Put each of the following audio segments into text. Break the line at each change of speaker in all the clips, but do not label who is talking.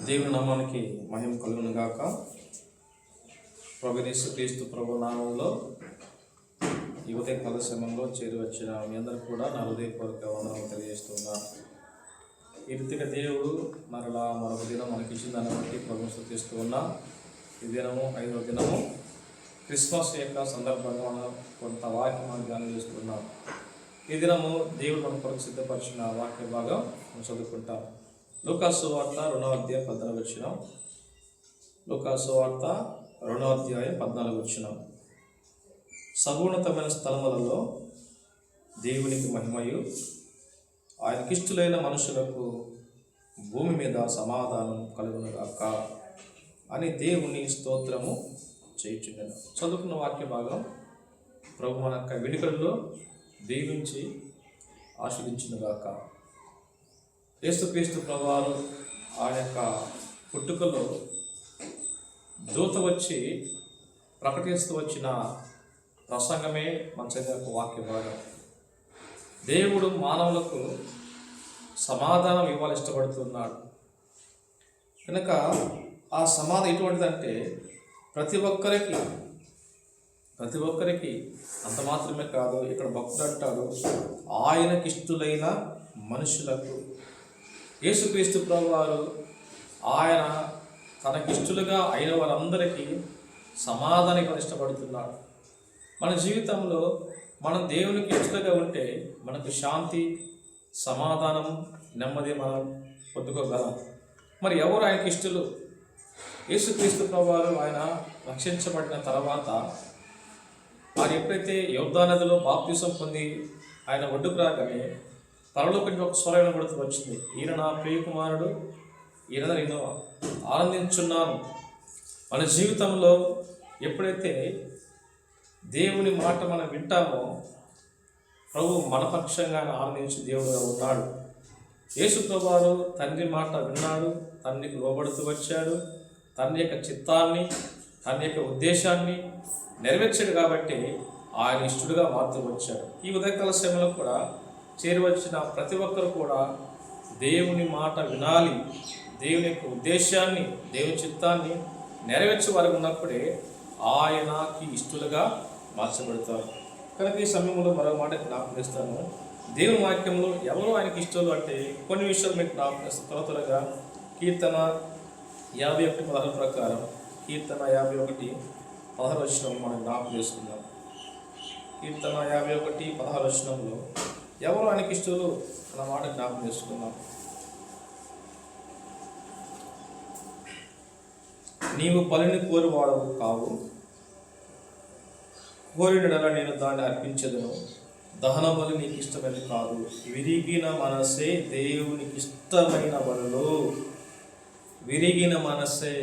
దేవుని నామానికి మహిమ కలుగును గాక. ప్రభువు యేసు క్రీస్తు ప్రభు నామంలో ఈ ఉదయకాల సమయంలో చేరి వచ్చిన మీ అందరికీ కూడా నా హృదయపూర్వక వందనాలు తెలియజేస్తున్నాను. ఈ రీతిగా దేవుడు మరొక దినం మనకి ఇచ్చిన దాన్ని బట్టి ప్రభువును స్తుతిస్తూ ఉన్నాం. ఈ దినము 5వ దినము క్రిస్మస్ యొక్క సందర్భంగా మనం కొంత వాక్యం మనం ధ్యానం చేస్తున్నాం. ఈ దినము దేవుడు మన కొరకు సిద్ధపరిచిన వాక్య భాగం మనం చదువుకుంటాం. లూకాసు సువార్త 2వ అధ్యాయం 14వ వచనం. లూకాసు సువార్త 2వ అధ్యాయం 14వ వచనం. సర్వోన్నతమైన స్థలములలో దేవునికి మహిమయు, ఆయనకిష్టులైన మనుషులకు భూమి మీద సమాధానం కలుగునుగాక అని దేవుని స్తోత్రము చేయుచుండెను. చదువుకున్న వాక్య భాగం ప్రభు మన యొక్క వెనుకల్లో దీవించి ఆశీర్వదించునుగాక. యేసుక్రీస్తు ప్రభువారు ఆయన యొక్క పుట్టుకలో దూత వచ్చి ప్రకటిస్తూ వచ్చిన ప్రసంగమే మన చదివే వాక్య భాగం. దేవుడు మానవులకు సమాధానం ఇవ్వాలి ఇష్టపడుతున్నాడు కనుక ఆ సమాధానం ఎటువంటిదంటే ప్రతి ఒక్కరికి అంత మాత్రమే కాదు. ఇక్కడ భక్తుడు అంటాడు ఆయనకిష్టులైన మనుషులకు. యేసుక్రీస్తు ప్రభువారు ఆయన తనకిష్టులుగా అయిన వారందరికీ సమాధానం ఇష్టపడుతున్నాడు. మన జీవితంలో మనం దేవునికి ఇష్టలుగా ఉంటే మనకు శాంతి, సమాధానం, నెమ్మది మనం పొందుకోగలం. మరి ఎవరు ఆయనకి ఇష్టలు? యేసుక్రీస్తు ప్రభువారు ఆయన రక్షించబడిన తర్వాత ఆయన ఎప్పుడైతే యోర్దాను నదిలో బాప్తిసం పొంది ఆయన ఒడ్డుకు రాగానే పరలోకం ఒక స్వరం వినబడుతూ వచ్చింది, ఈయన నా ప్రియకుమారుడు, ఈయన నేను ఆనందించున్నాను. మన జీవితంలో ఎప్పుడైతే దేవుని మాట మనం వింటామో ప్రభు మన పక్షంగా ఆనందించి దేవుడుగా ఉన్నాడు. యేసు ప్రభువారు తండ్రి మాట విన్నాడు, తండ్రికి లోబడుతూ వచ్చాడు, తండ్రి యొక్క చిత్తాన్ని, తండ్రి యొక్క ఉద్దేశాన్ని నెరవేర్చాడు కాబట్టి ఆయన ఇష్టడుగా మారుతూ వచ్చాడు. ఈ ఉదయకాల సమయంలో కూడా చేరి వచ్చిన ప్రతి ఒక్కరు కూడా దేవుని మాట వినాలి, దేవుని యొక్క ఉద్దేశాన్ని, దేవుని చిత్తాన్ని నెరవేర్చే వారు ఉన్నప్పుడే ఆయనకి ఇష్టలుగా మార్చబడతారు. కనుక ఈ సమయంలో మరో మాట జ్ఞాపకం చేస్తాను. దేవుని వాక్యంలో ఎవరు ఆయనకి ఇష్టలు అంటే కొన్ని విషయాలు మీకు జ్ఞాపకం చేస్తాను. త్వరగా కీర్తన 51:16 ప్రకారం, కీర్తన 51:16 వచనం మనం జ్ఞాపకం చేసుకుందాం. కీర్తన 51:16 వచనంలో ఎవరు ఆయనకి ఇష్టలు అన్న మాట జ్ఞాపకం చేసుకుందాం. నీవు బలిని కోరువాడవు కావు, కోరినడలా నేను దాన్ని అర్పించదును, దహన బలి నీకు ఇష్టమైనది కాదు, విరిగిన మనసే దేవునికి ఇష్టమైన బలులు. విరిగిన మనసే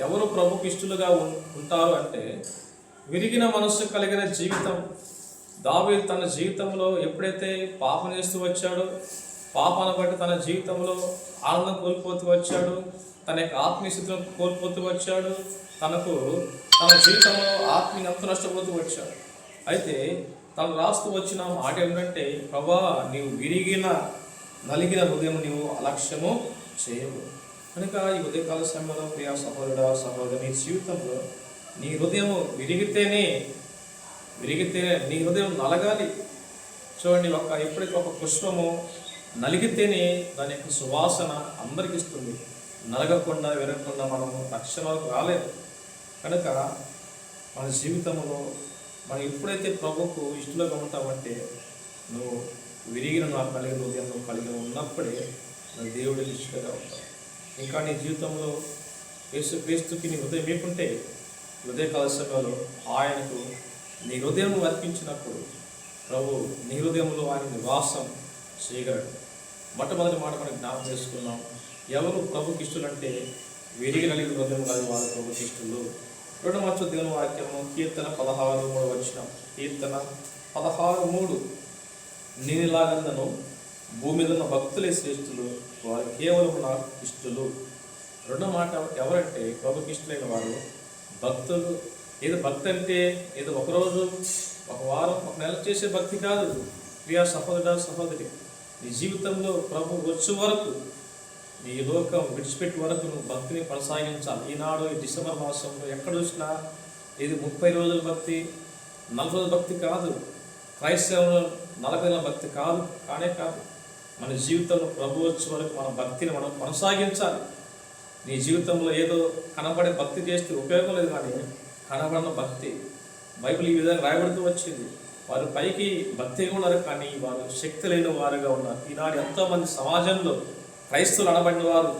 ఎవరు ప్రభుకి ఇష్టలుగా ఉంటారు అంటే విరిగిన మనస్సు కలిగిన జీవితం. దావీదు తన జీవితంలో ఎప్పుడైతే పాపం చేస్తూ వచ్చాడో, పాపాన్ని బట్టి తన జీవితంలో ఆనందం కోల్పోతూ వచ్చాడు, తన యొక్క ఆత్మీయ స్థితిని కోల్పోతూ వచ్చాడు, తన జీవితంలో ఆత్మీయ అంత నష్టపోతూ వచ్చాడు. అయితే తను రాస్తూ వచ్చిన మాట ఏమిటంటే, ప్రభా నీవు నలిగిన హృదయం నీవు అలక్ష్యము చేయవు. కనుక ఈ ఉదయకాల సమయంలో ప్రియా సహోదరుడా, సహోదరు, నీ జీవితంలో నీ హృదయం విరిగితేనే నీ హృదయం నలగాలి. చూడండి, ఎప్పుడైతే ఒక పుష్పము నలిగితేనే దాని యొక్క సువాసన అందరికి ఇస్తుంది. నలగకుండా విరగకుండా మనము రక్షణకు రాలేదు. కనుక మన జీవితంలో మనం ఎప్పుడైతే ప్రభువుకు ఇష్టలుగా ఉంటామంటే నువ్వు విరిగిన నాకు కలిగిన హృదయం నువ్వు కలిగి ఉన్నప్పుడే నువ్వు దేవుడికి ఇష్టంగా ఉంటావు. ఇంకా నీ జీవితంలో యేసుక్రీస్తుకి నీ హృదయం మీకుంటే హృదయకాల సమయంలో ఆయనకు నీ హృదయం అర్పించినప్పుడు ప్రభు నీ హృదయంలో ఆయన నివాసం చేయగలడు. మొట్టమొదటి మాట మనం జ్ఞాపకం చేసుకున్నాం. ఎవరు ప్రభుకి ఇష్టలంటే విరిగి నలిగిన హృదయం కాదు వారు ప్రభుకి ఇష్టలు. రెండవ దేవుని వాక్యము కీర్తన 16:3 వచనం. కీర్తన 16:3 నేనిలాగందను భూమి మీద ఉన్న భక్తులే శ్రేష్ఠులు, వారు కేవలం నాకు ఇష్టలు. రెండో మాట ఎవరంటే ప్రభుకి ఇష్టలైన వారు భక్తులు. ఏదో భక్తి అంటే ఏదో ఒకరోజు, ఒక వారం, ఒక నెల చేసే భక్తి కాదు. ప్రియా సహోదరుడా, సహోదరి, నీ జీవితంలో ప్రభు వచ్చే వరకు, నీ లోకం విడిచిపెట్టి వరకు నువ్వు భక్తిని కొనసాగించాలి. ఈనాడు ఈ డిసెంబర్ మాసంలో ఎక్కడ చూసినా ఇది 30 రోజుల భక్తి, 40 రోజుల భక్తి కాదు, క్రైస్తవంలో 40 నెలల భక్తి కాదు, కాదు. మన జీవితంలో ప్రభు వచ్చే వరకు మన భక్తిని మనం కొనసాగించాలి. నీ జీవితంలో ఏదో కనబడే భక్తి చేస్తే ఉపయోగం లేదు, కానీ కనబడిన భక్తి బైబిల్ ఈ విధంగా రాయబడుతూ వచ్చింది. వారు పైకి భక్తిగా ఉన్నారు, కానీ వారు శక్తి లేని వారుగా ఉన్నారు. ఈనాడు ఎంతోమంది సమాజంలో క్రైస్తవులు అనబడిన వారు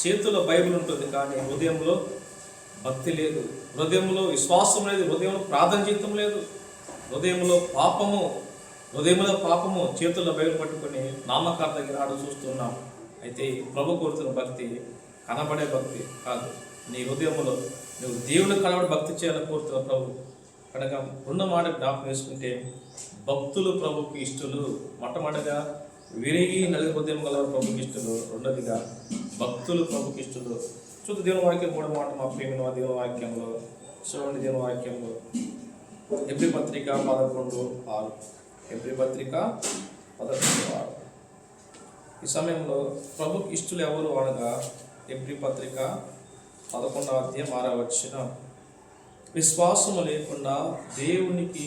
చేతుల్లో బైబిల్ ఉంటుంది, కానీ హృదయంలో భక్తి లేదు, హృదయంలో విశ్వాసం లేదు, హృదయంలో ప్రార్థన జీవితం లేదు, హృదయంలో పాపము చేతుల్లో బైబిల్ పట్టుకొని నామకార్థ ఈనాడు చూస్తున్నాం. అయితే ప్రభు కోరుతున్న భక్తి కనబడే భక్తి కాదు, నీ హృదయంలో నువ్వు దేవుని కనబడి భక్తి చేయాలని కోరుతున్న ప్రభు. కనుక ఉన్న మాట జ్ఞాపకం చేసుకుంటే, భక్తులు ప్రభుకి ఇష్టలు. మొట్టమొదటిగా విరిగి నలుగురు హృదయం గల ప్రభుకి ఇష్టలు, రెండోదిగా భక్తులు ప్రభుకి ఇష్టలు. చూద్దాం దేవుని వాక్యం 3వ మాట మా ప్రేమ దేవుని వాక్యంలో చూడండి. దేవుని వాక్యంలో ఎబ్రీ పత్రిక 11:6, ఎబ్రీ పత్రిక 11:6. ఈ సమయంలో ప్రభుకి ఇష్టలు ఎవరు అనగా, ఎబ్రీ పత్రిక 11వ అధ్యాయం 6వ వచనం, విశ్వాసము లేకుండా దేవునికి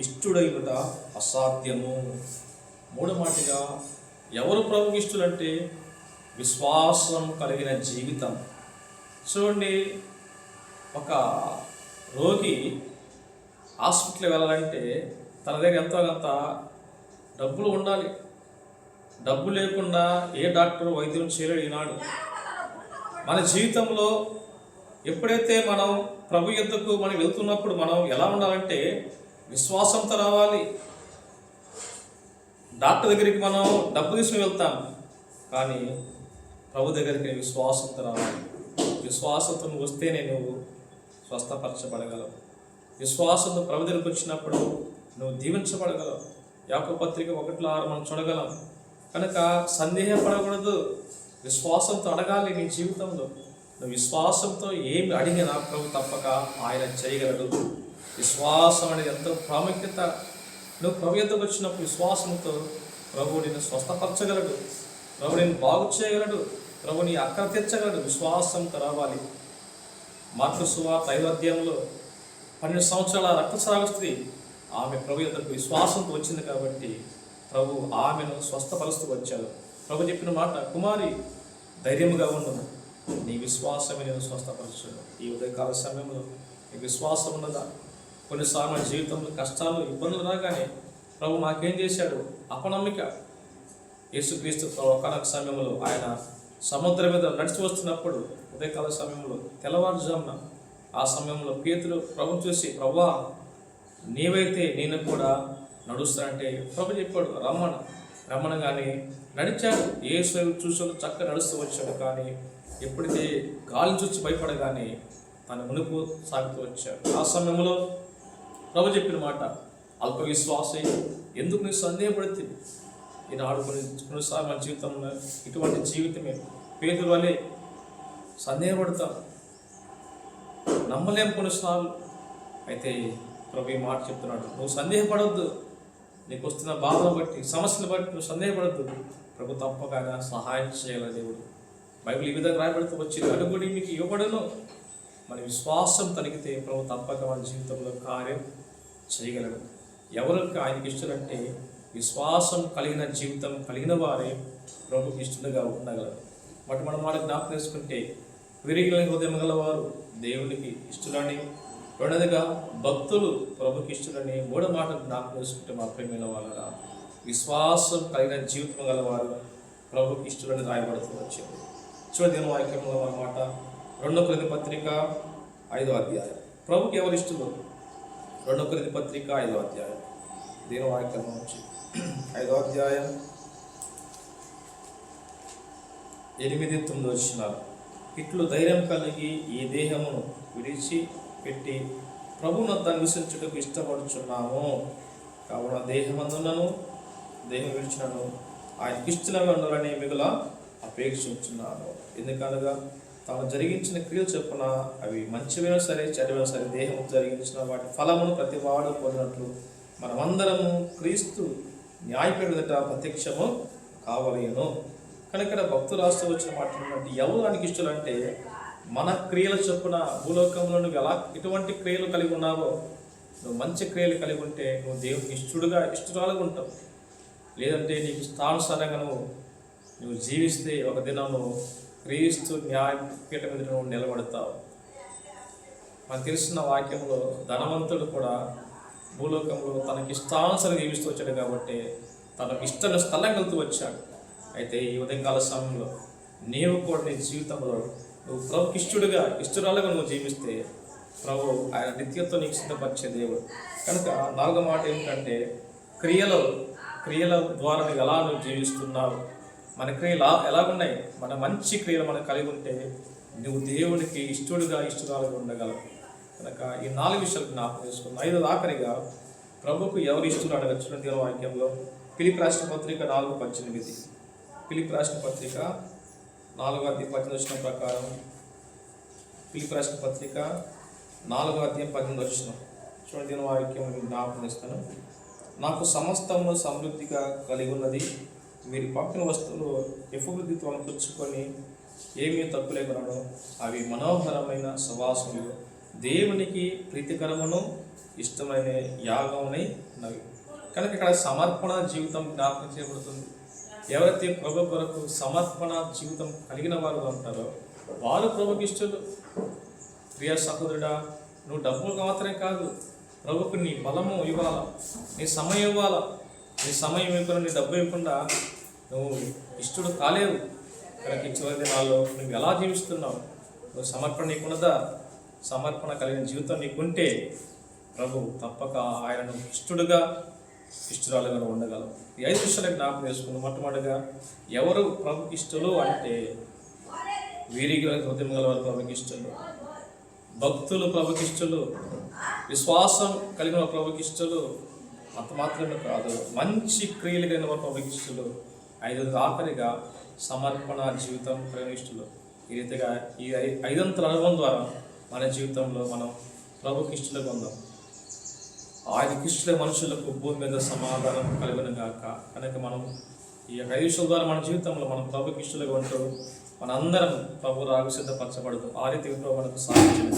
ఇష్టడైనట అసాధ్యము. మూడో మాటగా ఎవరు ప్రభుకి ఇష్టలంటే విశ్వాసం కలిగిన జీవితం. చూడండి, ఒక రోగి హాస్పిటల్కి వెళ్ళాలంటే తన దగ్గర ఎంతో కొంత డబ్బులు ఉండాలి. డబ్బు లేకుండా ఏ డాక్టర్ వైద్యం చేయలేడు ఈనాడు. మన జీవితంలో ఎప్పుడైతే మనం ప్రభు యొద్దకు మనం వెళ్తున్నప్పుడు మనం ఎలా ఉండాలంటే విశ్వాసంతో రావాలి. డాక్టర్ దగ్గరికి మనం డబ్బు తీసుకుని వెళ్తాం, కానీ ప్రభు దగ్గరికి విశ్వాసంతో రావాలి. విశ్వాసంతో నువ్వు వస్తేనే నువ్వు స్వస్థపరచబడగలవు. విశ్వాసంతో ప్రభు దగ్గరికి వచ్చినప్పుడు నువ్వు దీవించబడగలవు. యాకోబు పత్రిక 1:6 మనం చూడగలం. కనుక సందేహపడకూడదు, విశ్వాసంతో అడగాలి. నీ జీవితంలో నువ్వు విశ్వాసంతో ఏమి అడిగినా ప్రభు తప్పక ఆయన చేయగలడు. విశ్వాసం అనేది ఎంతో ప్రాముఖ్యత. నువ్వు ప్రభు యొద్దకు వచ్చినప్పుడు విశ్వాసంతో ప్రభు నిన్ను స్వస్థపరచగలడు, ప్రభు నిన్ను బాగు చేయగలడు, ప్రభు నీ అక్కర తీర్చగలడు. విశ్వాసంతో రావాలి. మార్కు సువార్త 5వ అధ్యాయంలో 12 సంవత్సరాల రక్తస్రావ స్త్రీ, ఆమె ప్రభు యొద్దకు విశ్వాసంతో వచ్చింది కాబట్టి ప్రభు ఆమెను స్వస్థపరుస్తూ వచ్చాడు. ప్రభు చెప్పిన మాట, కుమారి ధైర్యముగా ఉండను, నీ విశ్వాసమే నేను స్వస్థపరచను. ఈ ఉదయకాల సమయంలో నీ విశ్వాసం ఉన్నదా? కొన్నిసార్లు మన జీవితంలో కష్టాలు ఇబ్బందులు రాగానే ప్రభు మాకేం చేశాడు? అపనమ్మిక. యేసుక్రీస్తు ఒకనొక సమయంలో ఆయన సముద్రం మీద నడిచి వస్తున్నప్పుడు ఉదయకాల సమయంలో తెల్లవారుజామున ఆ సమయంలో పేతురు ప్రభు చూసి, ప్రభువా నీవైతే నేను కూడా నడుస్తానంటే ప్రభు చెప్పాడు రమ్మనగానే నడిచాడు. యేసు చూసి చక్కగా నడుస్తూ వచ్చాడు. కానీ ఎప్పుడైతే గాలిని చూసి భయపడగానే తన మునుపు సాగుతూ వచ్చాడు. ఆ సమయంలో ప్రభు చెప్పిన మాట, అల్ప విశ్వాసే ఎందుకు నీకు సందేహపడుతుంది? ఈనాడు కొన్నిసార్లు మన జీవితంలో ఇటువంటి జీవితమే పేతురు వలె సందేహపడతాం, నమ్మలేం కొన్నిసార్లు. అయితే ప్రభు ఈ మాట చెప్తున్నాడు, నువ్వు సందేహపడవద్దు. నీకు వస్తున్న బాధను బట్టి, సమస్యలు బట్టి నువ్వు సందేహపడద్దు. ప్రభు తప్పక ఆయన సహాయం చేయగల దేవుడు. బైబిల్ ఈ విధంగా రాయబడుతూ వచ్చింది, అడుగుడి మీకు ఇవ్వబడును. మన విశ్వాసం తనిగితే ప్రభు తప్పక మన జీవితంలో కార్యం చేయగలడు. ఎవరికి ఆయనకి ఇష్టలంటే విశ్వాసం కలిగిన జీవితం కలిగిన వారే ప్రభుకి ఇష్టలుగా ఉండగలరు. బట్ మనం మాట జ్ఞాపకం చేసుకుంటే, విరిగిన హృదయం గలవారు దేవునికి ఇష్టలని, రెండోదిగా భక్తులు ప్రభుకి ఇష్టలని, మూడో మాట జ్ఞాపకం చేసుకుంటే మా ప్రేమైన వాళ్ళ విశ్వాసం కలిగిన జీవితం గలవారు ప్రభుకి ఇష్టలని రాయబడుతూ వచ్చింది. చూడండి దేవుని వాక్యంలో అన్నమాట 2 కొరింథీ పత్రిక 5వ అధ్యాయం. ప్రభుకి ఎవరు ఇష్టలు? 2 కొరింథీ పత్రిక 5వ అధ్యాయం దేవుని వాక్యం నుంచి 5వ అధ్యాయం 8-9 వచనాలు. ఇట్లు ధైర్యం కలిగి ఈ దేహమును విడిచి పెట్టి ప్రభువునొద్ద నివసించుటకు ఇష్టపడుచున్నాము. కావున దేహమందునను దేహం విడిచినను ఆయనకి ఇష్టంగా ఉండాలని మిగుల అపేక్షించున్నాను. ఎందుకనగా తాను జరిగించిన క్రియలు చెప్పున అవి మంచివైనా సరే చెడ్డవైనా సరే దేహము జరిగించిన వాటి ఫలమును ప్రతి వాడు పొందినట్లు మనమందరము క్రీస్తు న్యాయపీఠ ప్రత్యక్షము కావలేను. కనుక ఇక్కడ భక్తులు రాస్తూ వచ్చిన మాట ఏంటంటే, ఎవరు దానికి ఇష్టలు అంటే, మన క్రియల చొప్పున భూలోకంలో నువ్వు ఎటువంటి క్రియలు కలిగి ఉన్నావో, నువ్వు మంచి క్రియలు కలిగి ఉంటే నువ్వు దేవునికి ఇష్టరాలుగా ఉంటావు. లేదంటే నీకు ఇష్టానుసారంగా నువ్వు జీవిస్తే ఒక దినం నువ్వు క్రీస్తు న్యాయపీఠం మీద నువ్వు నిలబడతావు. మనకు తెలిసిన వాక్యంలో ధనవంతుడు కూడా భూలోకంలో తనకి ఇష్టానుసారం జీవిస్తూ వచ్చాడు కాబట్టి తనకు ఇష్టమైన స్థలం వెళ్తూ వచ్చాడు. అయితే ఈ ఉదయకాల సమయంలో నీవు కూడా నీ జీవితంలో నువ్వు ప్రభుకి ఇష్టరాలుగా నువ్వు జీవిస్తే ప్రభు ఆయన నిత్యత్వం నీకు సిద్ధపరిచే దేవుడు. కనుక 4వ మాట ఏమిటంటే, క్రియల ద్వారా నువ్వు ఎలా నువ్వు జీవిస్తున్నావు, మన క్రియలు ఎలాగున్నాయి. మన మంచి క్రియలు మనకు కలిగి ఉంటే నువ్వు దేవునికి ఇష్టరాలుగా ఉండగలవు. కనుక ఈ 4 విషయాలు జ్ఞాపకం చేసుకున్నాం. 5వ ఆఖరిగా ప్రభుకు ఎవరు ఇష్టలు అడగచ్చు. దేవుని వాక్యంలో ఫిలిప్పీ రాసిన పత్రిక 4:18, ఫిలిప్పీ రాసిన పత్రిక 4:18 ప్రకారం, ఫిలిప్పీ రాసిన పత్రిక 4:18 చూడండి. దేవుని వాక్యం జ్ఞాపకం చేస్తాను. నాకు సమస్తము సమృద్ధిగా కలిగి ఉన్నది, మీరు పంపిన వస్తువులు యథావృద్ధితో పుచ్చుకొని ఏమీ తప్పు లేకున్నాడు. అవి మనోహరమైన సువాసనలు, దేవునికి ప్రీతికరమును ఇష్టమైన యాగమునై ఉన్నవి. కనుక ఇక్కడ సమర్పణ జీవితం జ్ఞాపకం చేయబడుతుంది. ఎవరైతే ప్రభు కొరకు సమర్పణ జీవితం కలిగిన వారు ఉంటారో వారు ప్రభుకి ఇష్టలు. ప్రియ సహోదరుడా, నువ్వు డబ్బులకు మాత్రమే కాదు, ప్రభుకు నీ బలము ఇవ్వాలా, నీ సమయం ఇవ్వాలా. నీ సమయం ఇవ్వకుండా, నీ డబ్బు ఇవ్వకుండా నువ్వు ఇష్టడు కాలేవు. కనుక చివరి దినాల్లో నువ్వు ఎలా జీవిస్తున్నావు? నువ్వు సమర్పణ నీకున్నదా? సమర్పణ కలిగిన జీవితం నీకుంటే ప్రభు తప్పక ఆయనను ఇష్టరాలుగా ఉండగలవు. ఈ 5 విషయాలకు జ్ఞాపకం చేసుకుని, మొట్టమొదటిగా ఎవరు ప్రభుకి ఇష్టలు అంటే, వీరిగా హృదయం గల వారు ప్రభుకి ఇష్టలు, భక్తులు ప్రభుకి ఇష్టలు, విశ్వాసం కలిగిన ప్రభుకి ఇష్టలు. అంత మాత్రమే కాదు, మంచి క్రియలు కలిగిన వారు ప్రభుకి ఇష్టలు. 5వ ఆఖరిగా సమర్పణ జీవితం కలిగిన ఇష్టలు. ఈ రీతిగా ఈ 5 అంతల అనుభవం ద్వారా మన జీవితంలో మనం ప్రభుకి ఇష్టలుగా ఉందాం. ఆయనకి ఇష్టమైన మనుషులకు భూమి మీద సమాధానం కలుగును గాక. కనుక మనం ఈ 5 విషయాల ద్వారా మన జీవితంలో మనం ప్రభుకి ఇష్టలుగా ఉంటూ మనందరం ప్రభు రాకు సిద్ధపరచబడదు. ఆ రీతి మనకు సాధించిన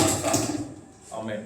ఆమేన్.